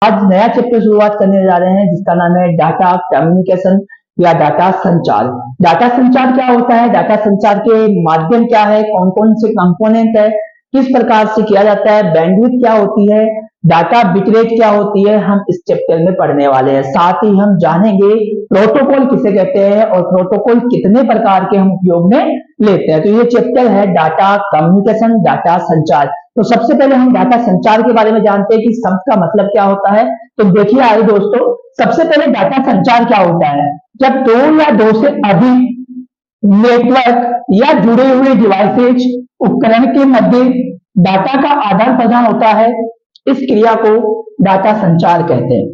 आज नया चैप्टर शुरुआत करने जा रहे हैं जिसका नाम है डाटा कम्युनिकेशन या डाटा संचार। डाटा संचार क्या होता है, डाटा संचार के माध्यम क्या है, कौन कौन से कंपोनेंट है, किस प्रकार से किया जाता है, बैंडविड्थ क्या होती है, डाटा बिट रेट क्या होती है, हम इस चैप्टर में पढ़ने वाले हैं। साथ ही हम जानेंगे प्रोटोकॉल किसे कहते हैं और प्रोटोकॉल कितने प्रकार के हम उपयोग में लेते हैं। तो ये चैप्टर है डाटा कम्युनिकेशन, डाटा संचार। तो सबसे पहले हम डाटा संचार के बारे में जानते हैं कि शब्द का मतलब क्या होता है। तो देखिए आइए दोस्तों, सबसे पहले डाटा संचार क्या होता है, जब दो या दो से अधिक नेटवर्क या जुड़े हुए डिवाइसेज उपकरण के मध्य डाटा का आदान प्रदान होता है, इस क्रिया को डाटा संचार कहते हैं।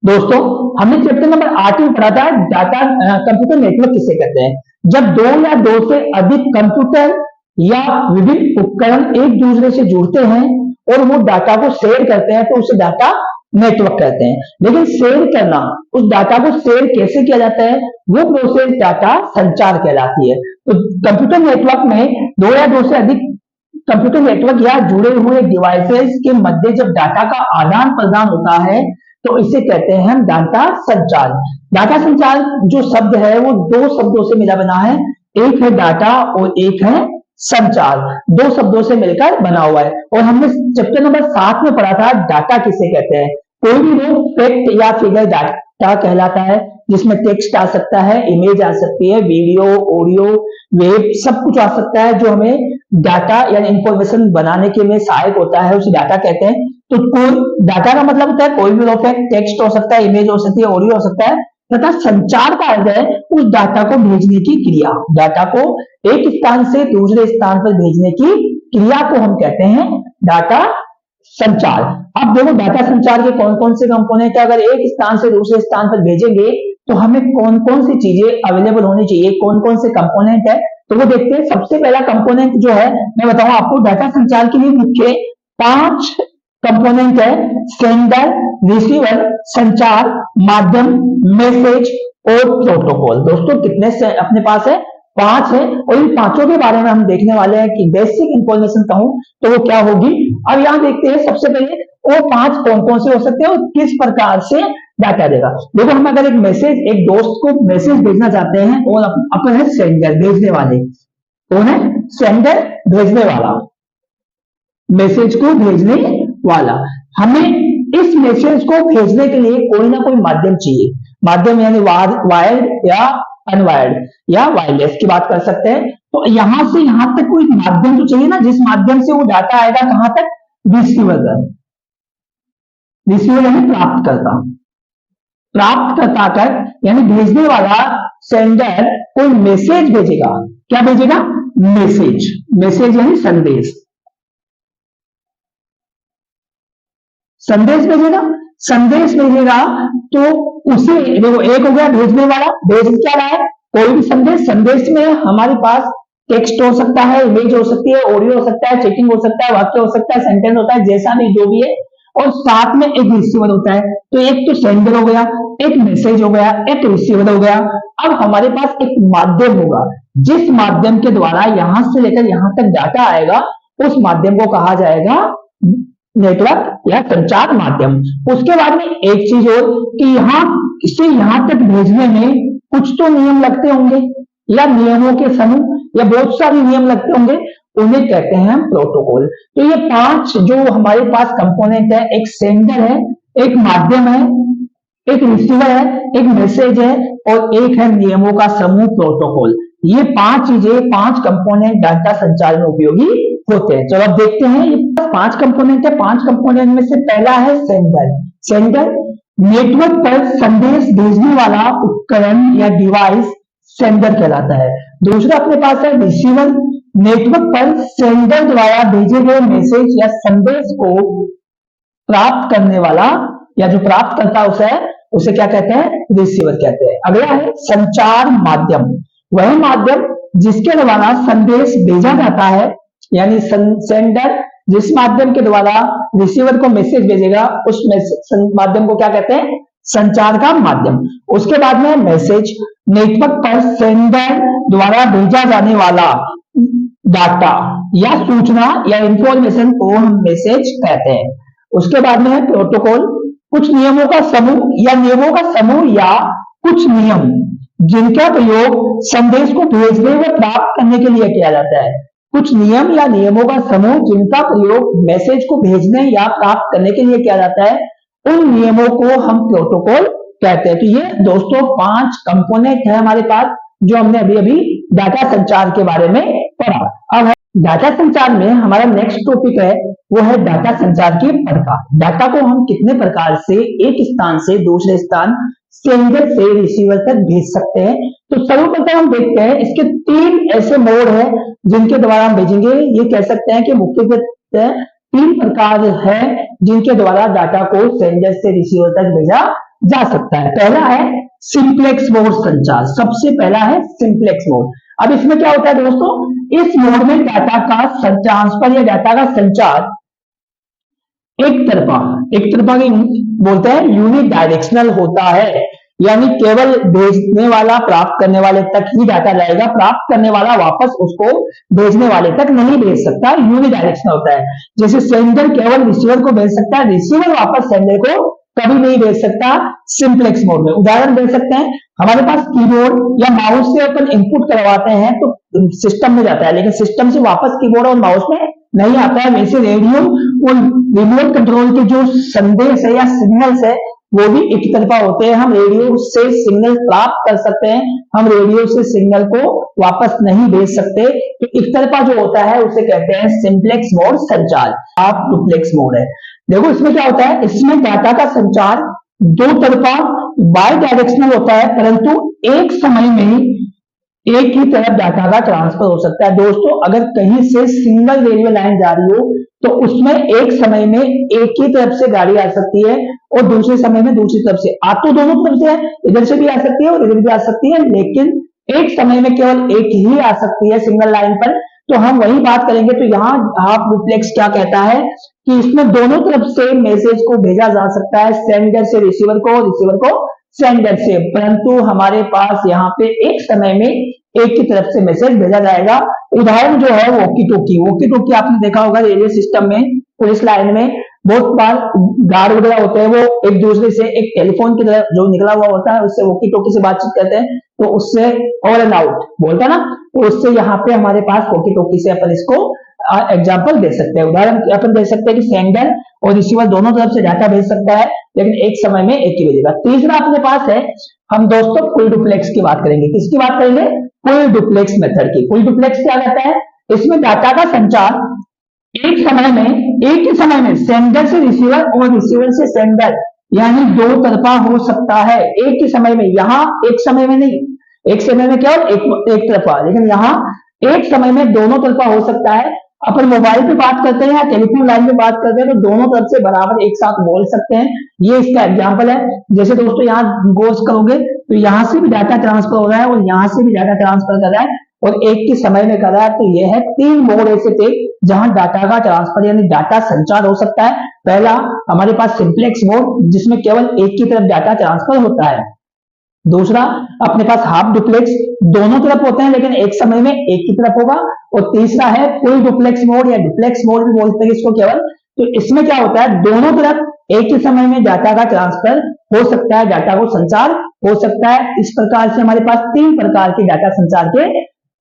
दोस्तों हमने चैप्टर नंबर 8 में पढ़ा था डाटा कंप्यूटर नेटवर्क किसे कहते हैं। जब दो या दो से अधिक कंप्यूटर या विभिन्न उपकरण एक दूसरे से जुड़ते हैं और वो डाटा को शेयर करते हैं तो उसे डाटा नेटवर्क कहते हैं। लेकिन शेयर करना, उस डाटा को शेयर कैसे किया जाता है, वो प्रोसेस डाटा संचार कहलाती है। तो कंप्यूटर नेटवर्क में दो या दो से अधिक कंप्यूटर नेटवर्क या जुड़े हुए डिवाइसेस के मध्य जब डाटा का आदान प्रदान होता है तो इसे कहते हैं हम डाटा संचार। डाटा संचार जो शब्द है वो दो शब्दों से मिला बना है, एक है डाटा और एक है संचार, दो शब्दों से मिलकर बना हुआ है। और हमने चैप्टर नंबर 7 में पढ़ा था डाटा किसे कहते हैं। कोई भी रूप, फैक्ट या फिगर डाटा कहलाता है, जिसमें टेक्स्ट आ सकता है, इमेज आ सकती है, वीडियो, ऑडियो, वेब सब कुछ आ सकता है जो हमें डाटा यानी इंफॉर्मेशन बनाने के में सहायक होता है, उसे डाटा कहते हैं। तो कोई डाटा का मतलब होता है कोई भी रूप है, टेक्स्ट हो सकता है, इमेज हो सकती है, ऑडियो हो सकता है, तथा संचार का अर्थ है उस डाटा को भेजने की क्रिया। डाटा को एक स्थान से दूसरे स्थान पर भेजने की क्रिया को हम कहते हैं डाटा संचार। अब देखो डाटा संचार के कौन कौन से कंपोनेंट है। अगर एक स्थान से दूसरे स्थान पर भेजेंगे तो हमें कौन कौन सी चीजें अवेलेबल होनी चाहिए, कौन कौन से कंपोनेंट है, तो वो देखते हैं। सबसे पहला कंपोनेंट जो है मैं बताऊं आपको, डाटा संचार के लिए मुख्य 5 कंपोनेंट है, सेंडर, रिसीवर, संचार, माध्यम, मैसेज और प्रोटोकॉल। दोस्तों कितने से अपने पास है, 5 है, और इन पांचों के बारे में हम देखने वाले हैं कि बेसिक इंफॉर्मेशन कहूं तो वो क्या होगी। अब यहां देखते हैं सबसे पहले वो 5 कौन कौन से हो सकते हैं और किस प्रकार से डाटा देगा। देखो हम अगर एक मैसेज, एक दोस्त को मैसेज भेजना चाहते हैं और अपन है सेंडर, भेजने वाले, कौन है, सेंडर, भेजने वाला, मैसेज को भेजने वाला। हमें इस मैसेज को भेजने के लिए कोई ना कोई माध्यम चाहिए। माध्यम यानी वायर्ड या अनवायर्ड या वायरलेस की बात कर सकते हैं। तो यहां से यहां तक कोई माध्यम तो चाहिए ना, जिस माध्यम से वो डाटा आएगा कहां तक, रिसीवर तक। रिसीवर यानी प्राप्तकर्ता, प्राप्तकर्ता तक, यानी भेजने वाला सेंडर कोई मैसेज भेजेगा। क्या भेजेगा, मैसेज, मैसेज यानी संदेश, संदेश भेजेगा। संदेश भेजेगा तो उसे देखो, एक हो गया भेजने वाला, भेज क्या रहा है, कोई भी संदेश। संदेश में हमारे पास टेक्स्ट हो सकता है, इमेज हो सकती है, ऑडियो हो सकता है, चैटिंग हो सकता है, वाक्य हो सकता है, सेंटेंस होता है, जैसा भी जो भी है, और साथ में एक रिसीवर होता है। तो एक तो सेंडर हो गया, एक मैसेज हो गया, एक रिसीवर हो गया। अब हमारे पास एक माध्यम होगा, जिस माध्यम के द्वारा यहां से लेकर यहां तक डाटा आएगा, उस माध्यम को कहा जाएगा नेटवर्क या संचार माध्यम। उसके बाद में एक चीज और कि यहां से यहां तक भेजने में कुछ तो नियम लगते होंगे या नियमों के समूह या बहुत सारे नियम लगते होंगे, उन्हें कहते हैं हम प्रोटोकॉल। तो ये 5 जो हमारे पास कंपोनेंट है, एक सेंडर है, एक माध्यम है, एक रिसीवर है, एक मैसेज है और एक है नियमों का समूह प्रोटोकॉल। ये 5 चीजें, 5 कंपोनेंट डाटा संचार में उपयोगी होते हैं। चलो अब देखते हैं, ये 5 कंपोनेंट है। 5 कंपोनेंट में से पहला है सेंडर। सेंडर नेटवर्क पर संदेश भेजने वाला उपकरण या डिवाइस सेंडर कहलाता है। दूसरा अपने पास है रिसीवर, नेटवर्क पर सेंडर द्वारा भेजे गए मैसेज या संदेश को प्राप्त करने वाला या जो प्राप्त करता उसे क्या कहते हैं, रिसीवर कहते हैं। अगला है संचार माध्यम, वह माध्यम जिसके द्वारा संदेश भेजा जाता है, यानी सेंडर जिस माध्यम के द्वारा रिसीवर को मैसेज भेजेगा, उस माध्यम को क्या कहते हैं, संचार का माध्यम। उसके बाद में मैसेज, नेटवर्क पर सेंडर द्वारा भेजा जाने वाला डाटा या सूचना या इंफॉर्मेशन को हम मैसेज कहते हैं। उसके बाद में है प्रोटोकॉल, कुछ नियमों का समूह या कुछ नियम जिनका प्रयोग संदेश को भेजने व प्राप्त करने के लिए किया जाता है। कुछ नियम या नियमों का समूह जिनका प्रयोग मैसेज को भेजने या प्राप्त करने के लिए किया जाता है, उन नियमों को हम प्रोटोकॉल कहते हैं। तो ये दोस्तों 5 कंपोनेंट है हमारे पास जो हमने अभी अभी डाटा संचार के बारे में पढ़ा। अब डाटा संचार में हमारा नेक्स्ट टॉपिक है वो है डाटा संचार के प्रकार। डाटा को हम कितने प्रकार से एक स्थान से दूसरे स्थान, सेंडर से रिसीवर तक भेज सकते हैं। तो सर्वप्रथम हम देखते हैं इसके 3 ऐसे मोड हैं जिनके द्वारा हम भेजेंगे। ये कह सकते हैं कि मुख्यतः 3 प्रकार है जिनके द्वारा डाटा को सेंडर से रिसीवर तक भेजा जा सकता है। पहला है सिंप्लेक्स मोड संचार, सबसे पहला है सिंप्लेक्स मोड। अब इसमें क्या होता है दोस्तों, इस मोड में डाटा का ट्रांसफर या डाटा का संचार एक तरफा की बोलते हैं यूनि डायरेक्शनल होता है, यानी केवल भेजने वाला प्राप्त करने वाले तक ही डाटा जाएगा, प्राप्त करने वाला वापस उसको भेजने वाले तक नहीं भेज सकता, यूनि डायरेक्शनल होता है। जैसे सेंडर केवल रिसीवर को भेज सकता है, रिसीवर वापस सेंडर को कभी नहीं भेज सकता सिंप्लेक्स मोड में। उदाहरण दे सकते हैं, हमारे पास कीबोर्ड या माउस से अपन इनपुट करवाते हैं तो सिस्टम में जाता है, लेकिन सिस्टम से वापस कीबोर्ड और माउस में नहीं आता है। वैसे रेडियो और रिमोट कंट्रोल के जो संदेश है या सिग्नल्स है वो भी एक तरफा होते हैं। हम रेडियो से सिग्नल प्राप्त कर सकते हैं, हम रेडियो से सिग्नल को वापस नहीं भेज सकते। तो एक तरफा जो होता है उसे कहते हैं सिंप्लेक्स मोड संचार। आप डुप्लेक्स मोड है, देखो इसमें क्या होता है, इसमें डाटा का संचार 2 तरफा बाय डायरेक्शनल होता है, परंतु एक समय में एक ही तरफ डाटा का ट्रांसफर हो सकता है। दोस्तों अगर कहीं से सिंगल रेलवे लाइन जा रही हो तो उसमें एक समय में एक ही तरफ से गाड़ी आ सकती है और दूसरे समय में दूसरी तरफ से। आ तो दोनों तरफ से है, इधर से भी आ सकती है और इधर भी आ सकती है, लेकिन एक समय में केवल एक ही आ सकती है सिंगल लाइन पर। तो हम वही बात करेंगे। तो यहाँ हाफ डुप्लेक्स क्या कहता है कि इसमें दोनों तरफ से मैसेज को भेजा जा सकता है, सेंडर से रिसीवर को, रिसीवर को सेंडर से, परंतु हमारे पास यहाँ पे एक समय में एक ही तरफ से मैसेज भेजा जाएगा। उदाहरण जो है वॉकी टॉकी आपने देखा होगा रेलवे सिस्टम में, पुलिस लाइन में बहुत बार गार्ड वगैरह होते हैं, वो एक दूसरे से एक टेलीफोन की तरह जो निकला हुआ होता है उससे वॉकी टॉकी से बातचीत करते हैं, तो उससे ऑल एंड आउट बोलता है ना, तो उससे यहाँ पे हमारे पास वॉकी टॉकी से अपन इसको एग्जाम्पल दे सकते हैं। उदाहरण अपन दे सकते हैं कि सेंडर और रिसीवर दोनों तरफ से डाटा भेज सकता है, लेकिन एक समय में एक ही भेजेगा। तीसरा अपने पास है, हम दोस्तों फुल डुप्लेक्स की बात करेंगे। किसकी बात करेंगे? फुल डुप्लेक्स मेथड की। फुल डुप्लेक्स क्या कहता है, इसमें डाटा का संचार एक ही समय में सेंडर से रिसीवर और रिसीवर से सेंडर, यानी 2 तरफा हो सकता है एक ही समय में। यहाँ एक समय में नहीं, एक समय में केवल एक तरफा, लेकिन यहाँ एक समय में दोनों तरफा हो सकता है। अपन मोबाइल पे बात करते हैं या टेलीफोन लाइन पे बात करते हैं तो दोनों तरफ से बराबर एक साथ बोल सकते हैं, ये इसका एग्जांपल है। जैसे दोस्तों यहाँ गौर करोगे तो यहाँ से भी डाटा ट्रांसफर हो रहा है और यहाँ से भी डाटा ट्रांसफर कर रहा है और एक ही समय में कर रहा है। तो यह है 3 मोड ऐसे थे जहां डाटा का ट्रांसफर यानी डाटा संचार हो सकता है। पहला हमारे पास सिंप्लेक्स मोड जिसमें केवल एक ही तरफ डाटा ट्रांसफर होता है। दूसरा अपने पास हाफ डुप्लेक्स, दोनों तरफ होते हैं लेकिन एक समय में एक ही तरफ होगा। और तीसरा है फुल डुप्लेक्स मोड या डुप्लेक्स मोड भी बोलते हैं इसको केवल। तो इसमें क्या होता है, दोनों तरफ एक ही समय में डाटा का ट्रांसफर हो सकता है, डाटा को संचार हो सकता है। इस प्रकार से हमारे पास 3 प्रकार के डाटा संचार के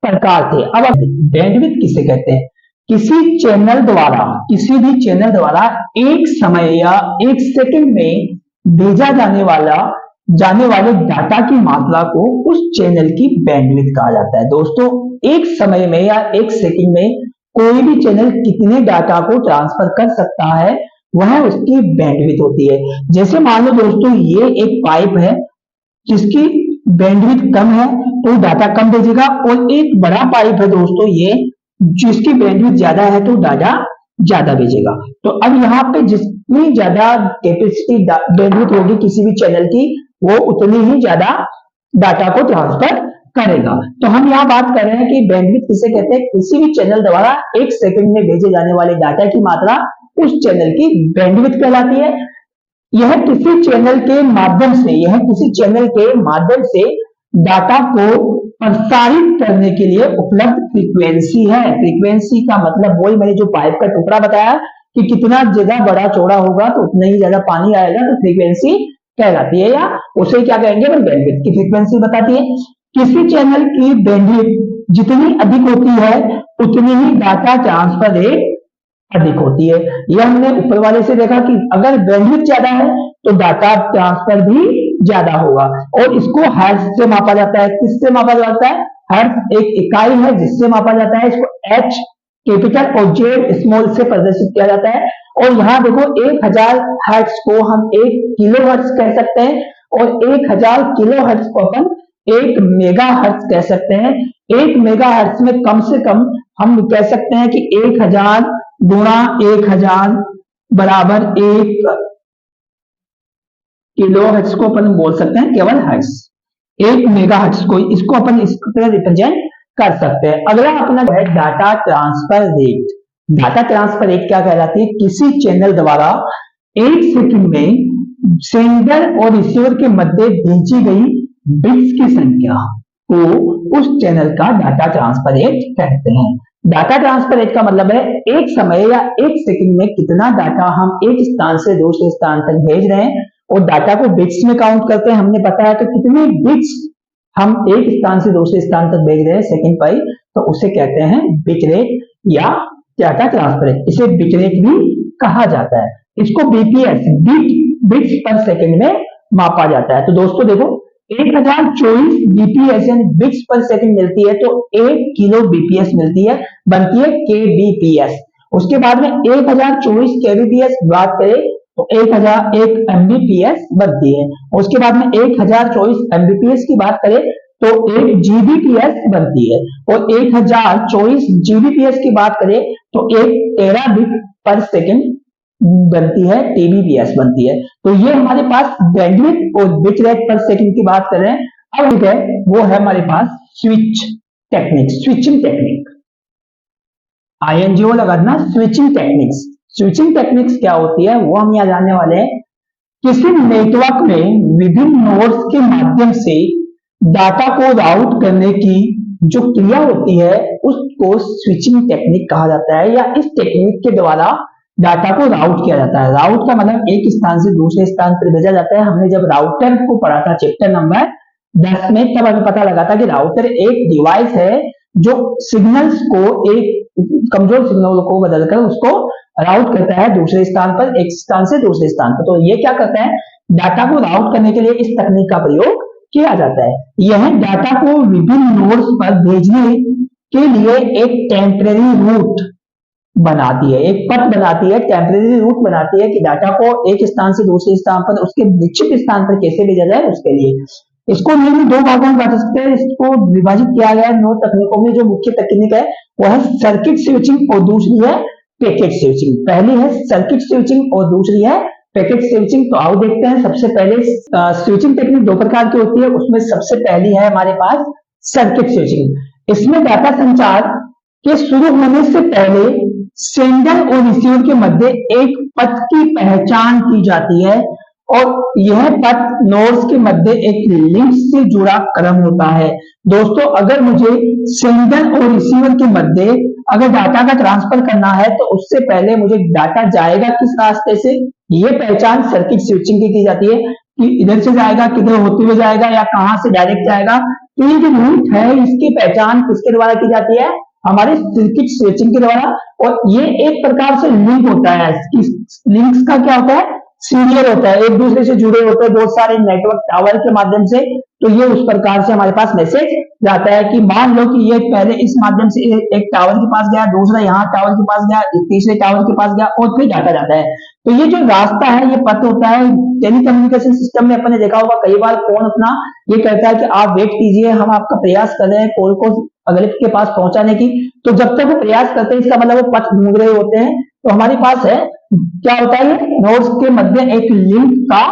प्रकार थे। अब बैंडविड्थ किसे कहते हैं? किसी भी चैनल द्वारा एक समय या एक सेकंड में भेजा जाने वाले डाटा की मात्रा को उस चैनल की बैंडविड्थ कहा जाता है। दोस्तों एक समय में या एक सेकंड में कोई भी चैनल कितने डाटा को ट्रांसफर कर सकता है वह उसकी बैंडविड्थ होती है। जैसे मान लो दोस्तों ये एक पाइप है जिसकी बैंडविड्थ कम है तो डाटा कम भेजेगा, और एक बड़ा पाइप है दोस्तों ये जिसकी बैंडविड्थ ज्यादा है तो डाटा ज्यादा भेजेगा। तो अब यहाँ पे जितनी ज्यादा कैपेसिटी बैंडविड्थ होगी किसी भी चैनल की वो उतनी ही ज्यादा डाटा को ट्रांसफर करेगा। तो हम यहाँ बात कर रहे हैं कि बैंडविड्थ किसे कहते हैं? किसी भी चैनल द्वारा एक सेकंड में भेजे जाने वाले डाटा की मात्रा उस चैनल की बैंडविड्थ कहलाती है। यह किसी चैनल के माध्यम से डाटा को प्रसारित करने के लिए उपलब्ध फ्रीक्वेंसी है। फ्रीक्वेंसी का मतलब वही मैंने जो पाइप का टुकड़ा बताया कि कितना ज्यादा बड़ा चौड़ा होगा तो उतना ही ज्यादा पानी आएगा, तो फ्रीक्वेंसी कहलाती है, या उसे क्या कहेंगे, बैंडविड्थ की फ्रीक्वेंसी बताती है। किसी चैनल की बैंडविड्थ जितनी अधिक होती है उतनी ही डाटा ट्रांसफर रेट अधिक होती है। यह हमने ऊपर वाले से देखा कि अगर बैंडविड्थ ज्यादा है तो डाटा ट्रांसफर भी ज्यादा होगा, और इसको हर्ट्ज से मापा जाता है। किससे मापा जाता है? हर्ट्ज एक इकाई है जिससे मापा जाता है। इसको एच कैपिटल और जेड स्मॉल से प्रदर्शित किया जाता है। और यहाँ देखो 1000 हर्ट्ज को हम 1 किलो हर्ट्ज कह सकते हैं, और 1000 किलो हर्ट्ज को अपन 1 मेगा हर्ट्ज कह सकते हैं। 1 मेगा हर्ट्ज में कम से कम हम कह सकते हैं कि 1000 गुणा 1000 बराबर 1 किलो हर्ट्ज को अपन बोल सकते हैं केवल हर्ट्ज। 1 मेगा हर्ट्ज को, इसको अपन इस तरह रिप्रेजेंट कर सकते हैं। अगला अपना है data transfer rate. Data transfer rate क्या कहलाती है? किसी चैनल द्वारा 1 सेकंड में सेंडर और रिसीवर के मध्य भेजी गई बिट्स की संख्या को उस चैनल का डाटा ट्रांसफर रेट कहते हैं। डाटा ट्रांसफर रेट का मतलब है एक समय या 1 सेकंड में कितना डाटा हम एक स्थान से दूसरे स्थान तक भेज रहे हैं, और डाटा को बिट्स में काउंट करते हैं। हमने बताया कि कितने बिट्स हम एक स्थान से दूसरे स्थान तक भेज रहे हैं सेकंड पर, तो उसे कहते हैं बिट रेट या डाटा ट्रांसफर रेट। इसे बिट रेट भी कहा जाता है। इसको बीपीएस बिट्स पर सेकंड में मापा जाता है। तो दोस्तों देखो 1024 बीपीएस यानी बिट्स पर सेकंड मिलती है, तो 1 किलो बीपीएस मिलती है, बनती है केबीपीएस। उसके बाद में 1024 केबीपीएस बात करें तो 1001 एमबीपीएस बनती है। उसके बाद में 1024 एमबीपीएस की बात करें तो 1 जीबीपीएस बनती है, और 1024 जीबीपीएस की बात करें तो 1 टेराबिट पर सेकंड बनती है, टीबीपीएस बनती है। तो ये हमारे पास बैंडविड्थ और बिट रेट पर सेकंड की बात कर रहे हैं। अब है वो है हमारे पास स्विचिंग टेक्निक। आईएनजीओ लगाना, स्विचिंग टेक्निक्स। स्विचिंग टेक्निक्स क्या होती है वो हम यहाँ जानने वाले हैं। किसी नेटवर्क में विभिन्न नोड्स के माध्यम से डाटा को राउट करने की जो क्रिया होती है उसको स्विचिंग टेक्निक कहा जाता है, या इस टेक्निक के द्वारा डाटा को राउट किया जाता है। राउट का मतलब एक स्थान से दूसरे स्थान पर भेजा जाता है। हमने जब राउटर को पढ़ा था चैप्टर नंबर 10 में, तब हमें पता लगा था कि राउटर एक डिवाइस है जो सिग्नल्स को, एक कमजोर सिग्नल को बदलकर उसको राउट करता है दूसरे स्थान पर, एक स्थान से दूसरे स्थान पर। तो ये क्या करता है, डाटा को राउट करने के लिए इस तकनीक का प्रयोग किया जाता है। यह डाटा को विभिन्न नोड्स पर भेजने के लिए एक टेम्परेरी रूट बनाती है, एक पथ बनाती है, टेम्परेरी रूट बनाती है कि डाटा को एक स्थान से दूसरे स्थान पर उसके निश्चित स्थान पर कैसे भेजा जाए उसके लिए। इसको निम्न 2 भागों में बांट सकते हैं। इसको विभाजित किया गया है 9 तकनीकों में। जो मुख्य तकनीक है वो है सर्किट स्विचिंग और दूसरी है पैकेट स्विचिंग। पहली है सर्किट स्विचिंग और दूसरी है पैकेट स्विचिंग। तो आओ देखते हैं। सबसे पहले स्विचिंग टेक्निक 2 प्रकार की होती है, उसमें सबसे पहली है हमारे पास सर्किट स्विचिंग। इसमें डाटा संचार के शुरू होने से पहले सेंडर और रिसीवर के मध्य एक पथ की पहचान की जाती है, और यह पथ नोड्स के मध्य एक लिंक से जुड़ा क्रम होता है। दोस्तों अगर मुझे सेंडर और रिसीवर के मध्य अगर डाटा का ट्रांसफर करना है तो उससे पहले मुझे डाटा जाएगा किस रास्ते से, ये पहचान सर्किट स्विचिंग की जाती है कि इधर से जाएगा, किधर होते हुए जाएगा, या कहां से डायरेक्ट जाएगा। तो ये जो रूट है इसकी पहचान किसके द्वारा की जाती है, हमारे सर्किट स्विचिंग के द्वारा। और ये एक प्रकार से लिंक होता है। लिंक्स का क्या होता है, सीरियल होता है, एक दूसरे से जुड़े होते हैं बहुत सारे नेटवर्क टावर के माध्यम से। तो ये उस प्रकार से हमारे पास मैसेज जाता है कि मान लो कि ये पहले इस माध्यम से एक टावर के पास गया, दूसरा यहाँ टावर के पास गया, तीसरे टावर के पास गया, और फिर डाटा जाता है। तो ये जो रास्ता है ये पथ होता है। टेलीकम्युनिकेशन सिस्टम में अपन ने देखा होगा कई बार फोन अपना ये कहता है कि आप वेट कीजिए, हम आपका प्रयास कर रहे हैं कॉल को अगले के पास पहुंचाने की। तो जब तक वो प्रयास करते हैं इसका मतलब वो पथ ढूंढ रहे होते हैं। तो हमारे पास है क्या होता है, नोड्स के मध्य एक लिंक का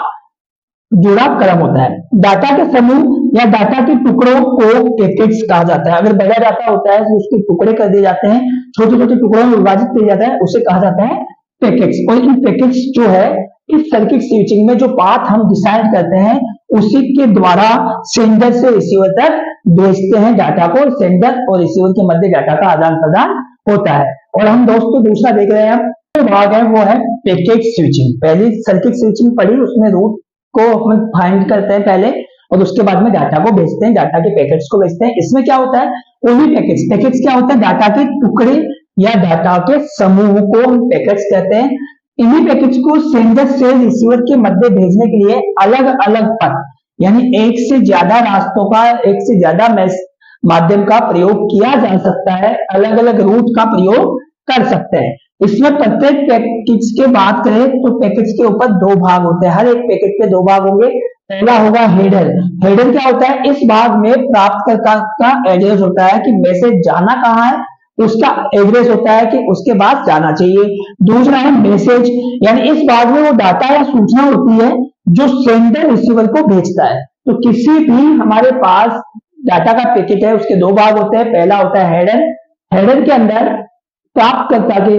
जुड़ा क्रम होता है। डाटा के समूह या डाटा के टुकड़ों को पैकेट्स कहा जाता है। अगर बड़ा डाटा होता है तो उसके टुकड़े कर दिए जाते हैं, छोटे छोटे टुकड़ों में विभाजित किया जाता है, उसे कहा जाता है पैकेट्स। और इन पैकेट्स जो है इस सर्किट स्विचिंग में जो पाथ हम डिसाइड करते हैं उसी के द्वारा सेंडर से रिसीवर तक भेजते हैं डाटा को। सेंडर और रिसीवर के मध्य डाटा का आदान प्रदान होता है। और हम दोस्तों दूसरा देख रहे हैं, जो भाग है वो है पैकेट स्विचिंग। पहली सर्किट स्विचिंग पढ़ी, उसमें रूट को हम फाइंड करते हैं पहले और उसके बाद में डाटा को भेजते हैं, डाटा के पैकेट्स को भेजते हैं। इसमें क्या होता है, ओनली पैकेट्स, पैकेट्स क्या होता है, डाटा के टुकड़े या डाटा के समूह को हम पैकेट्स कहते हैं। इन्हीं पैकेट्स को सेंडर से रिसीवर के मध्य भेजने के लिए अलग अलग पथ, यानी एक से ज्यादा रास्तों का, एक से ज्यादा माध्यम का प्रयोग किया जा सकता है, अलग अलग रूट का प्रयोग कर सकते हैं। इसमें प्रत्येक पैकेट्स की बात करें तो पैकेट्स के ऊपर दो भाग होते हैं, हर एक पैकेट के दो भाग होंगे। पहला होगा हेडर। हेडर क्या होता है, इस भाग में प्राप्तकर्ता का एड्रेस होता है कि मैसेज जाना कहाँ है, उसका एड्रेस होता है कि उसके बाद जाना चाहिए। दूसरा है मैसेज, यानी इस भाग में वो डाटा या सूचना होती है जो सेंडर रिसीवर को भेजता है। तो किसी भी हमारे पास डाटा का पैकेट है, उसके दो भाग होते हैं। पहला होता है हेडर, हेडर के अंदर प्राप्तकर्ता के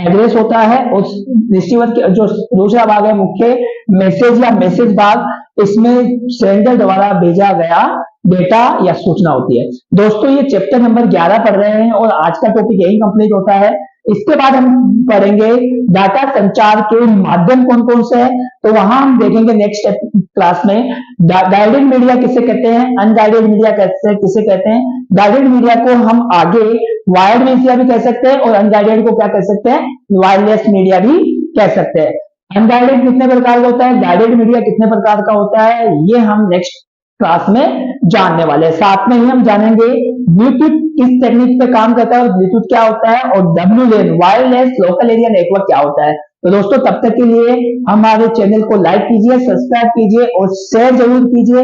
एड्रेस होता है, उस रिसीवर के जो दूसरा भाग है मुख्य मैसेज या मैसेज भाग, इसमें सेंडर द्वारा भेजा गया डेटा या सूचना होती है। दोस्तों ये चैप्टर नंबर 11 पढ़ रहे हैं और आज का टॉपिक यही कंप्लीट होता है। इसके बाद हम पढ़ेंगे डाटा संचार के माध्यम कौन कौन से हैं, तो वहां हम देखेंगे नेक्स्ट क्लास में गाइडेड मीडिया किसे कहते हैं, अनगाइडेड मीडिया किसे कहते हैं। गाइडेड मीडिया को हम आगे वायर्ड मीडिया भी कह सकते हैं और अनगाइडेड को क्या कह सकते हैं, वायरलेस मीडिया भी कह सकते हैं। अनगाइडेड कितने प्रकार का होता है, गाइडेड मीडिया कितने प्रकार का होता है, ये हम नेक्स्ट क्लास में जानने वाले हैं। साथ में ही हम जानेंगे ब्लूटूथ किस टेक्निक पे काम करता है और ब्लूटूथ क्या होता है, और WLAN wireless local area network क्या होता है। तो दोस्तों तब तक के लिए हमारे चैनल को लाइक कीजिए, सब्सक्राइब कीजिए और शेयर जरूर कीजिए।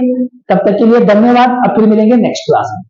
तब तक के लिए धन्यवाद। अब फिर मिलेंगे नेक्स्ट क्लास में।